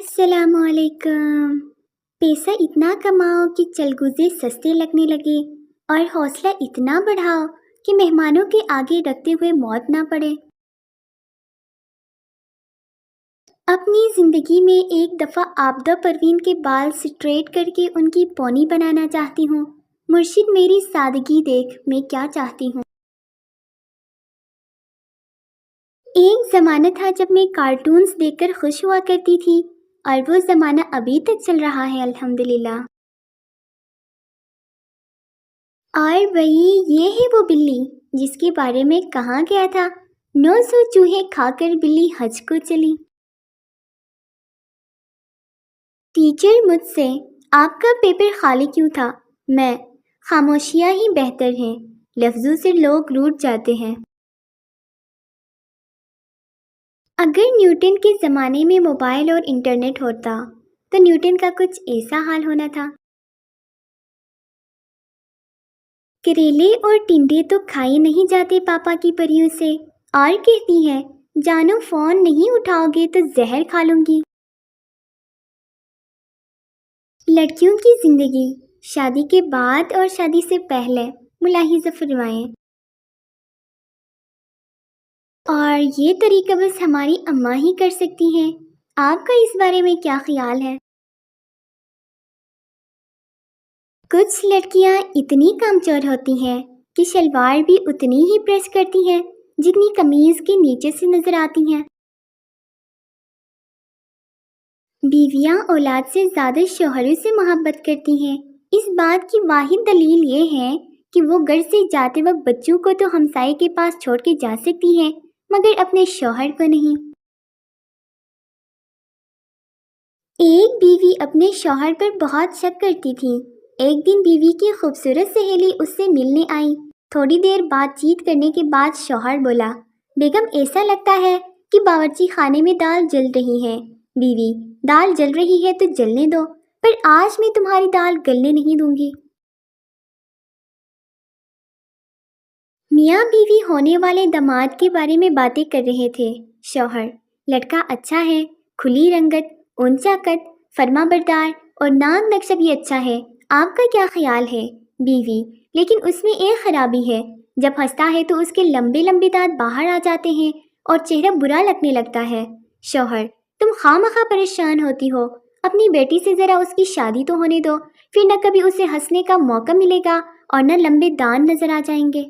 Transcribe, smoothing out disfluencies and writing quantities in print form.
السلام علیکم۔ پیسہ اتنا کماؤ کہ چلگزے سستے لگنے لگے اور حوصلہ اتنا بڑھاؤ کہ مہمانوں کے آگے رکھتے ہوئے موت نہ پڑے۔ اپنی زندگی میں ایک دفعہ عابدہ پروین کے بال سٹریٹ کر کے ان کی پونی بنانا چاہتی ہوں۔ مرشد میری سادگی دیکھ میں کیا چاہتی ہوں۔ ایک زمانہ تھا جب میں کارٹونز دیکھ کر خوش ہوا کرتی تھی، اور وہ زمانہ ابھی تک چل رہا ہے الحمدللہ۔ اور وہی یہ ہے وہ بلی جس کے بارے میں کہا گیا تھا 900 چوہے کھا کر بلی حج کو چلی۔ ٹیچر مجھ سے آپ کا پیپر خالی کیوں تھا؟ میں خاموشیاں ہی بہتر ہیں، لفظوں سے لوگ روٹھ جاتے ہیں۔ اگر نیوٹن کے زمانے میں موبائل اور انٹرنیٹ ہوتا تو نیوٹن کا کچھ ایسا حال ہونا تھا۔ کریلے اور ٹنڈے تو کھائے نہیں جاتے پاپا کی پریوں سے، اور کہتی ہیں جانو فون نہیں اٹھاؤ گے تو زہر کھا لوں گی۔ لڑکیوں کی زندگی، شادی کے بعد اور شادی سے پہلے، ملاحظہ فرمائیں۔ اور یہ طریقہ بس ہماری اماں ہی کر سکتی ہیں۔ آپ کا اس بارے میں کیا خیال ہے؟ کچھ لڑکیاں اتنی کامچور ہوتی ہیں کہ شلوار بھی اتنی ہی پریس کرتی ہیں جتنی قمیض کے نیچے سے نظر آتی ہیں۔ بیویاں اولاد سے زیادہ شوہروں سے محبت کرتی ہیں۔ اس بات کی واحد دلیل یہ ہے کہ وہ گھر سے جاتے وقت بچوں کو تو ہمسائے کے پاس چھوڑ کے جا سکتی ہیں، مگر اپنے شوہر کو نہیں۔ ایک بیوی اپنے شوہر پر بہت شک کرتی تھی۔ ایک دن بیوی کی خوبصورت سہیلی اس سے ملنے آئی۔ تھوڑی دیر بات چیت کرنے کے بعد شوہر بولا، بیگم ایسا لگتا ہے کہ باورچی خانے میں دال جل رہی ہے۔ بیوی، دال جل رہی ہے تو جلنے دو، پر آج میں تمہاری دال گلنے نہیں دوں گی۔ میاں بیوی ہونے والے داماد کے بارے میں باتیں کر رہے تھے۔ شوہر، لڑکا اچھا ہے، کھلی رنگت، اونچا قد، فرما بردار اور ناک نقشہ بھی اچھا ہے، آپ کا کیا خیال ہے؟ بیوی، لیکن اس میں ایک خرابی ہے، جب ہنستا ہے تو اس کے لمبے لمبے دانت باہر آ جاتے ہیں اور چہرہ برا لگنے لگتا ہے۔ شوہر، تم خواہ پریشان ہوتی ہو، اپنی بیٹی سے ذرا اس کی شادی تو ہونے دو، پھر نہ کبھی اسے ہنسنے کا موقع ملے گا اور نہ لمبے دانت نظر آ جائیں گے۔